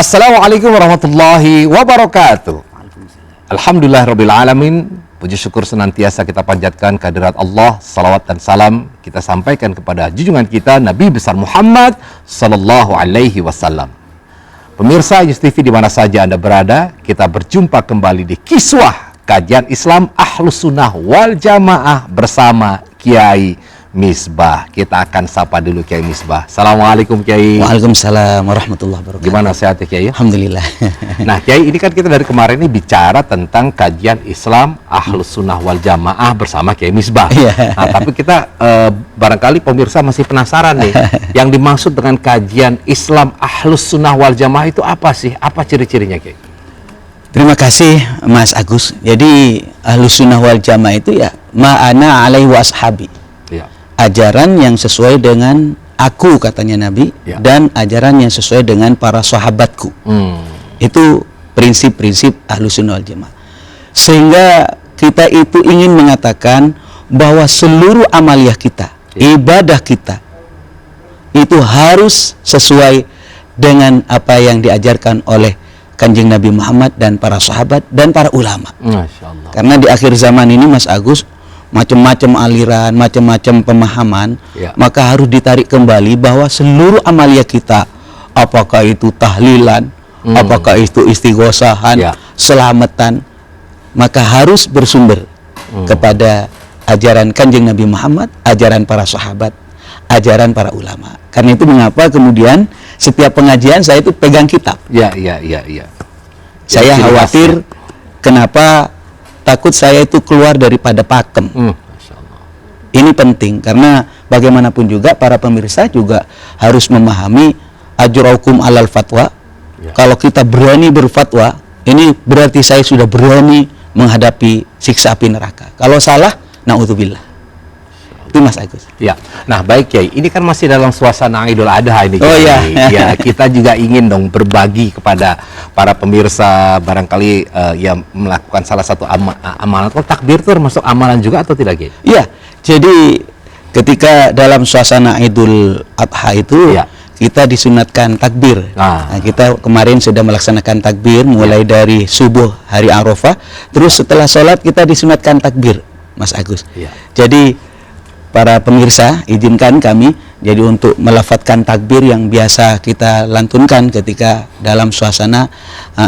Assalamualaikum warahmatullahi wabarakatuh. Alhamdulillah rabbil alamin. Puji syukur senantiasa kita panjatkan kehadirat Allah. Salawat dan salam kita sampaikan kepada junjungan kita Nabi besar Muhammad sallallahu alaihi wasallam. Pemirsa Yus TV di mana saja Anda berada, kita berjumpa kembali di Kiswah Kajian Islam Ahlus Sunnah wal Jamaah bersama Kiai Misbah. Kita akan sapa dulu Kiai Misbah. Assalamualaikum Kiai. Waalaikumsalam warahmatullahi wabarakatuh. Gimana sehat ya Kiai? Alhamdulillah. Nah Kiai, ini kan kita dari kemarin ini bicara tentang kajian Islam Ahlus Sunnah wal Jamaah bersama Kiai Misbah. Nah, tapi kita barangkali pemirsa masih penasaran nih, yang dimaksud dengan kajian Islam Ahlus Sunnah wal Jamaah itu apa sih? Apa ciri-cirinya Kiai? Terima kasih Mas Agus. Jadi Ahlus Sunnah wal Jamaah itu ya ma'ana alaihi wa ashabi. Ya. Ajaran yang sesuai dengan aku, katanya Nabi, ya, dan ajaran yang sesuai dengan para sahabatku. Itu prinsip-prinsip Ahlus Sunnah wal Jamaah. Sehingga kita itu ingin mengatakan bahwa seluruh amaliyah kita, ya, ibadah kita itu harus sesuai dengan apa yang diajarkan oleh Kanjeng Nabi Muhammad dan para sahabat dan para ulama. Masya Allah. Karena di akhir zaman ini Mas Agus, macam-macam aliran, macam-macam pemahaman, ya, maka harus ditarik kembali bahwa seluruh amaliyah kita, apakah itu tahlilan, apakah itu istighosahan, ya, selamatan, maka harus bersumber kepada ajaran Kanjeng Nabi Muhammad, ajaran para sahabat, ajaran para ulama. Karena itu mengapa kemudian setiap pengajian saya itu pegang kitab. Ya. Saya khawatir kenapa takut saya itu keluar daripada pakem. Masya Allah. Ini penting karena bagaimanapun juga para pemirsa juga harus memahami ajraukum alal fatwa. Ya. Kalau kita berani berfatwa, ini berarti saya sudah berani menghadapi siksa api neraka. Kalau salah, na'udzubillah. Itu Mas Agus. Ya, nah baik Kiai, ini kan masih dalam suasana Idul Adha ini. Oh iya. Ya, kita juga ingin dong berbagi kepada para pemirsa barangkali yang melakukan salah satu amalan. Kalau takbir itu termasuk amalan juga atau tidak Kiai? Iya, jadi ketika dalam suasana Idul Adha itu, ya, kita disunatkan takbir. Nah, kita kemarin sudah melaksanakan takbir mulai dari subuh hari Arafah, terus setelah sholat kita disunatkan takbir, Mas Agus. Ya. Jadi para pemirsa, izinkan kami jadi untuk melafadzkan takbir yang biasa kita lantunkan ketika dalam suasana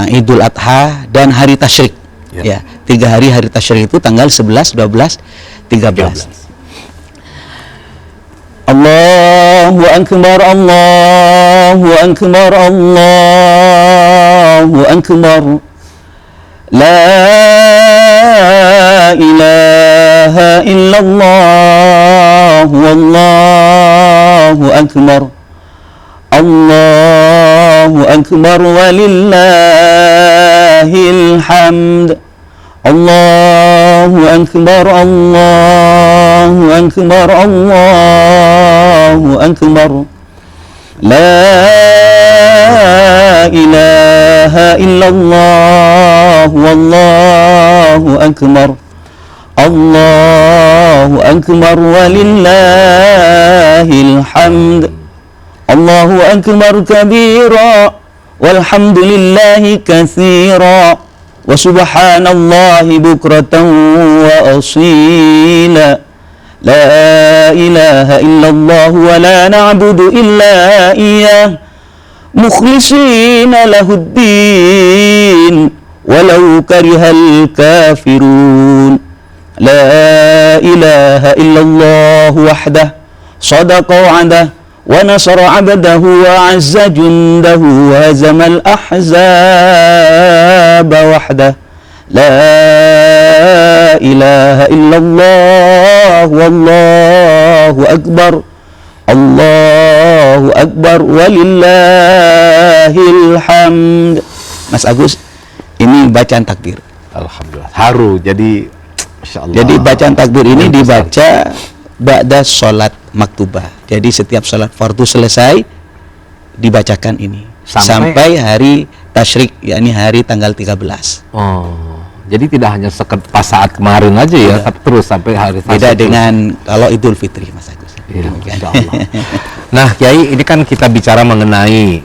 Idul Adha dan hari tasyrik. Ya, 3 hari tasyrik itu tanggal 11, 12, 13. Allahu Akbar, Allahu Akbar, Allahu Akbar. La ilaha illallah, wallahu akbar. Allahu akbar walillahil hamd. Allahu akbar, Allahu akbar, Allahu akbar. La ilaha illallah, wallahu akbar. Allahu akbar walillahil hamd. Allahu akbar kabira walhamdulillahi katsira wa subhanallahi bukratan wa asila. La ilaha illallah wa la na'budu illa iyyah mukhlisina lahuddin walau karihal kafirun. La ilaha illallah wahdah sadaqa wa'adah wa nasara 'abdahu wa 'azza jundahu wa hazamal ahzaba wahdah. La ilaha illallah wallahu akbar. Allahu akbar walillahil hamd. Mas Agus, ini bacaan takbir. Alhamdulillah. Haru. Jadi Masya Allah. Jadi bacaan takbir ini dibaca ba'da sholat maktubah. Jadi setiap sholat fardu selesai dibacakan ini sampai hari tasyrik, yakni hari tanggal 13. Oh, jadi tidak hanya pas saat kemarin aja ya, tapi terus sampai hari tasyrik. Beda dengan kalau Idul Fitri, Mas Agus. Ya, Masya Allah. Nah Kiai, ini kan kita bicara mengenai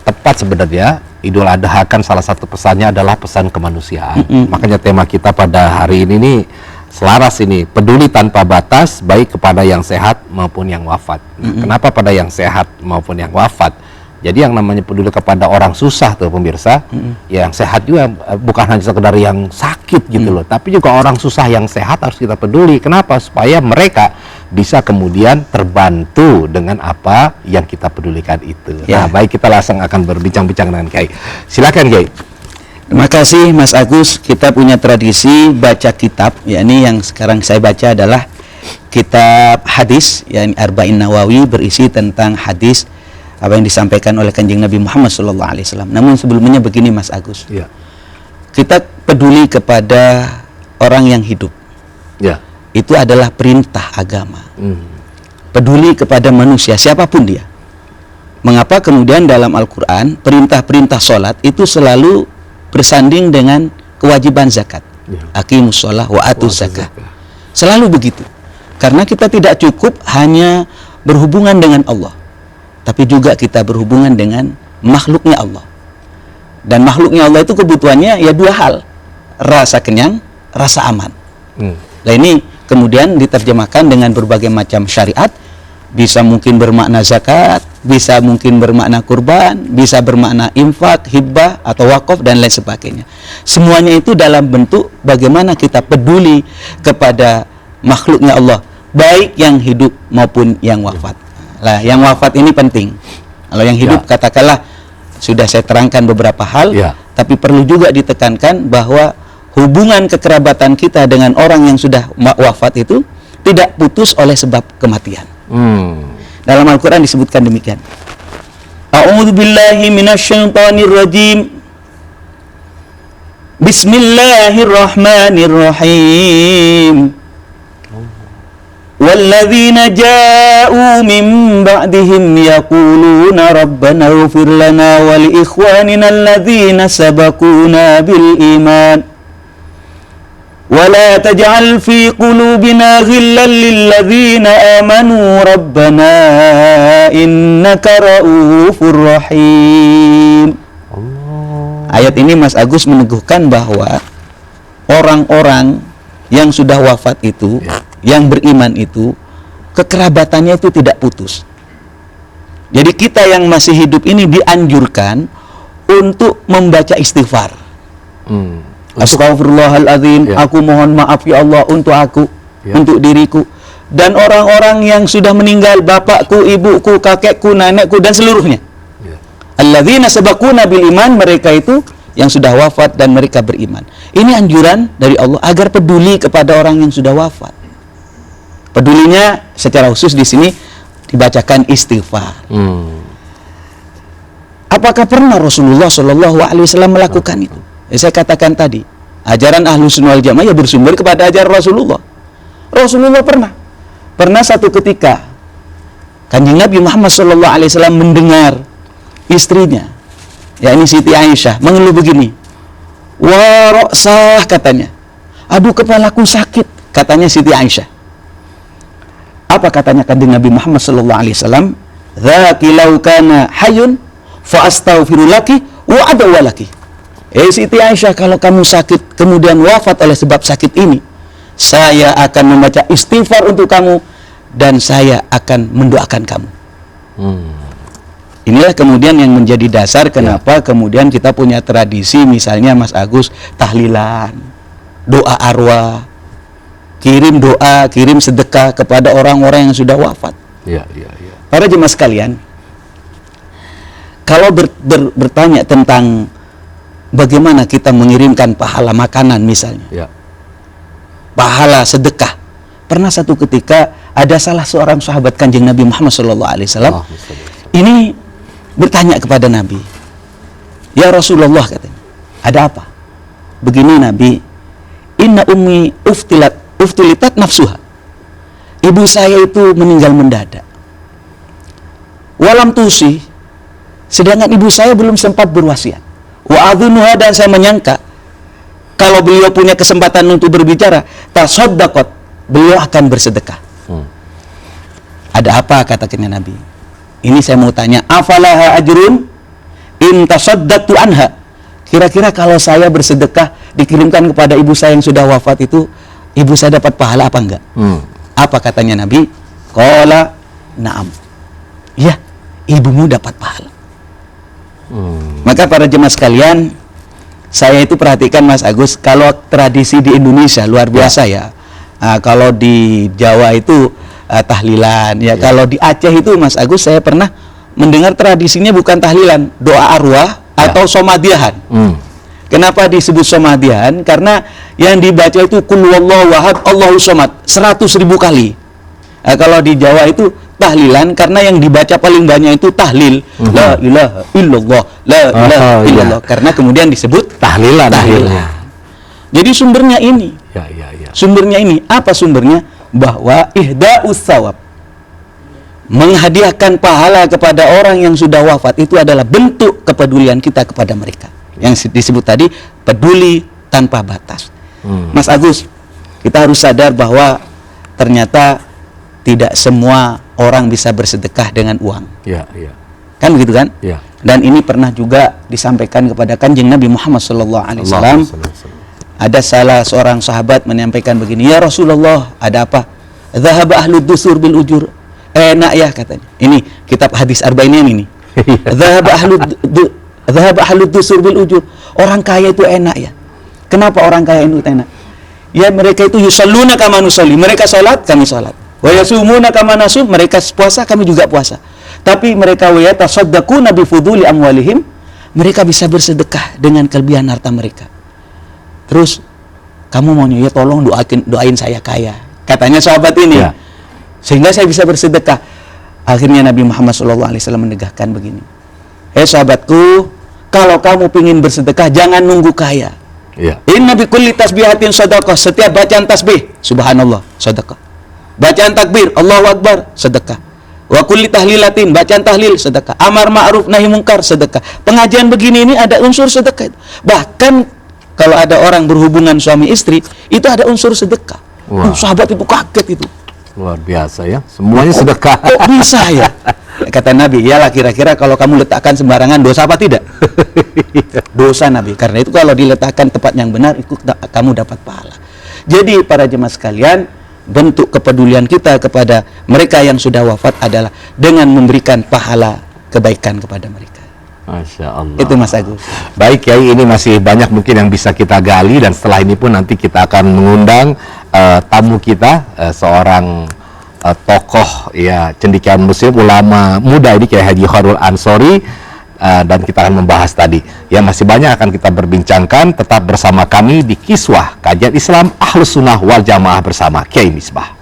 tepat sebenarnya. Idul Adha kan salah satu pesannya adalah pesan kemanusiaan. Makanya tema kita pada hari ini nih selaras ini, peduli tanpa batas baik kepada yang sehat maupun yang wafat. Kenapa pada yang sehat maupun yang wafat? Jadi yang namanya peduli kepada orang susah tuh pemirsa, yang sehat juga bukan hanya sekedar yang sakit gitu loh, tapi juga orang susah yang sehat harus kita peduli. Kenapa? Supaya mereka bisa kemudian terbantu dengan apa yang kita pedulikan itu. Nah, baik, kita langsung akan berbincang-bincang dengan Kiai. Silakan Kiai. Terima kasih Mas Agus. Kita punya tradisi baca kitab, yakni yang sekarang saya baca adalah kitab hadis, yakni Arba'in Nawawi, berisi tentang hadis apa yang disampaikan oleh Kanjeng Nabi Muhammad SAW. Namun sebelumnya begini Mas Agus, kita peduli kepada orang yang hidup, itu adalah perintah agama. Peduli kepada manusia siapapun dia. Mengapa kemudian dalam Al-Quran perintah-perintah sholat itu selalu bersanding dengan kewajiban zakat? Aqimus sholah wa atuz zakah. Selalu begitu. Karena kita tidak cukup hanya berhubungan dengan Allah, tapi juga kita berhubungan dengan makhluknya Allah. Dan makhluknya Allah itu kebutuhannya ya dua hal, rasa kenyang, rasa aman. Nah ini kemudian diterjemahkan dengan berbagai macam syariat. Bisa mungkin bermakna zakat, bisa mungkin bermakna kurban, bisa bermakna infak, hibah atau wakaf dan lain sebagainya. Semuanya itu dalam bentuk bagaimana kita peduli kepada makhluknya Allah, baik yang hidup maupun yang wafat. Lah, yang wafat ini penting. Kalau yang hidup katakanlah sudah saya terangkan beberapa hal, tapi perlu juga ditekankan bahwa hubungan kekerabatan kita dengan orang yang sudah wafat itu tidak putus oleh sebab kematian. Dalam Al-Quran disebutkan demikian. A'udzubillahi minasyaitonirrajim. Bismillahirrahmanirrahim. Walladzina ja'u min ba'dihim yaquluna rabbana ighfir lana wa li ikhwanina alladzina sabaquna bil iman wa la taj'al fi qulubina ghillan lil ladzina amanu rabbana innaka ra'ufur rahim. Ayat ini Mas Agus meneguhkan bahwa orang-orang yang sudah wafat itu, yang beriman itu, kekerabatannya itu tidak putus. Jadi kita yang masih hidup ini dianjurkan untuk membaca istighfar. Astaghfirullahaladzim, aku mohon maaf ya Allah untuk aku, untuk diriku. Dan orang-orang yang sudah meninggal, bapakku, ibuku, kakekku, nenekku, dan seluruhnya. Alladzina sabaquna bil iman, mereka itu yang sudah wafat dan mereka beriman. Ini anjuran dari Allah agar peduli kepada orang yang sudah wafat. Pedulinya secara khusus di sini dibacakan istighfar. Apakah pernah Rasulullah SAW melakukan itu? Saya katakan tadi, ajaran Ahlus Sunnah wal Jamaah bersumber kepada ajaran Rasulullah. Rasulullah pernah satu ketika Kanjeng Nabi Muhammad SAW mendengar istrinya, yakni Siti Aisyah, mengeluh begini. Wa ra'sah, katanya. Aduh, kepalaku sakit, katanya Siti Aisyah. Apa katanya Kanjeng Nabi Muhammad SAW? Dzaki law kana hayyun fa astaghfiru laki wa adu laki. Siti Aisyah, kalau kamu sakit kemudian wafat oleh sebab sakit ini, saya akan membaca istighfar untuk kamu dan saya akan mendoakan kamu. Inilah kemudian yang menjadi dasar kenapa kemudian kita punya tradisi, misalnya Mas Agus, tahlilan, doa arwah, kirim doa, kirim sedekah kepada orang-orang yang sudah wafat. Para jemaah sekalian, kalau bertanya tentang bagaimana kita mengirimkan pahala makanan misalnya, pahala sedekah, pernah satu ketika ada salah seorang sahabat Kanjeng Nabi Muhammad SAW ini bertanya kepada Nabi, ya Rasulullah, katanya, ada apa? Begini Nabi, inna ummi uftulitat nafsuha, ibu saya itu meninggal mendadak, walam tusi, sedangkan ibu saya belum sempat berwasiat, wa adhunuha, dan saya menyangka kalau beliau punya kesempatan untuk berbicara, tasaddaqat, beliau akan bersedekah. Ada apa, katakannya Nabi? Ini saya mau tanya, afalaha ajrun? in tasaddaqtu anha, kira-kira kalau saya bersedekah dikirimkan kepada ibu saya yang sudah wafat itu, ibu saya dapat pahala apa enggak? Apa katanya Nabi? Qala na'am. Ya, ibumu dapat pahala. Maka para jemaah sekalian, saya itu perhatikan Mas Agus, kalau tradisi di Indonesia luar biasa ya. Kalau di Jawa itu tahlilan ya. Kalau di Aceh itu Mas Agus, saya pernah mendengar tradisinya bukan tahlilan, doa arwah atau somadiahan. Kenapa disebut somadiahan? Karena yang dibaca itu kul huwallahu ahad Allahu somad 100.000 kali. Kalau di Jawa itu tahlilan karena yang dibaca paling banyak itu tahlil. La ilaha illallah, la ilaha illallah. Karena kemudian disebut tahlilan. Jadi sumbernya ini. Sumbernya ini. Apa sumbernya? Bahwa ihda'us tsawab, menghadiahkan pahala kepada orang yang sudah wafat, itu adalah bentuk kepedulian kita kepada mereka. Yang disebut tadi peduli tanpa batas. Mas Agus, kita harus sadar bahwa ternyata tidak semua orang bisa bersedekah dengan uang. Kan begitu kan? Dan ini pernah juga disampaikan kepada Kanjeng Nabi Muhammad SAW. Ada salah seorang sahabat menyampaikan begini, ya Rasulullah, ada apa? Dhahaba ahlud dusur bil ujur. Enak ya katanya. Ini kitab hadis arba'in ini. Dhahaba ahlud dusur bil ujur. Orang kaya itu enak ya. Kenapa orang kaya itu enak? Ya mereka itu yusalluna kama nusalli. Mereka salat, kami salat. Wa yasumuna kama nasum, mereka puasa, kami juga puasa. Tapi mereka wa yatasaddaquna bi fuduli amwalihim, mereka bisa bersedekah dengan kelebihan harta mereka. Terus kamu maunya, ya tolong doain saya kaya, katanya sahabat ini, sehingga saya bisa bersedekah. Akhirnya Nabi Muhammad SAW menegakkan begini, sahabatku, kalau kamu ingin bersedekah jangan nunggu kaya. Inna bi kulli tasbihatin shadaqah, setiap bacaan tasbih subhanallah sedekah, bacaan takbir Allahu Akbar sedekah, wa kulli tahlilatin, bacaan tahlil sedekah, amar ma'ruf nahi mungkar sedekah. Pengajian begini ini ada unsur sedekah. Bahkan kalau ada orang berhubungan suami istri, itu ada unsur sedekah. Sahabat itu kaget itu. Luar biasa ya, semuanya sedekah. Kok bisa ya? Kata Nabi, iyalah kira-kira kalau kamu letakkan sembarangan dosa apa tidak? Dosa Nabi. Karena itu kalau diletakkan tempat yang benar, itu kamu dapat pahala. Jadi para jemaah sekalian, bentuk kepedulian kita kepada mereka yang sudah wafat adalah dengan memberikan pahala kebaikan kepada mereka. Masya Allah. Itu Mas Agus. Baik Kiai, ini masih banyak mungkin yang bisa kita gali, dan setelah ini pun nanti kita akan mengundang tamu kita, seorang tokoh ya cendekiawan muslim, ulama muda ini, Kiai Haji Khairul Ansori, dan kita akan membahas tadi. Ya masih banyak akan kita berbincangkan. Tetap bersama kami di Kiswah Kajian Islam Ahlus Sunnah wal Jamaah bersama Kiai Misbah.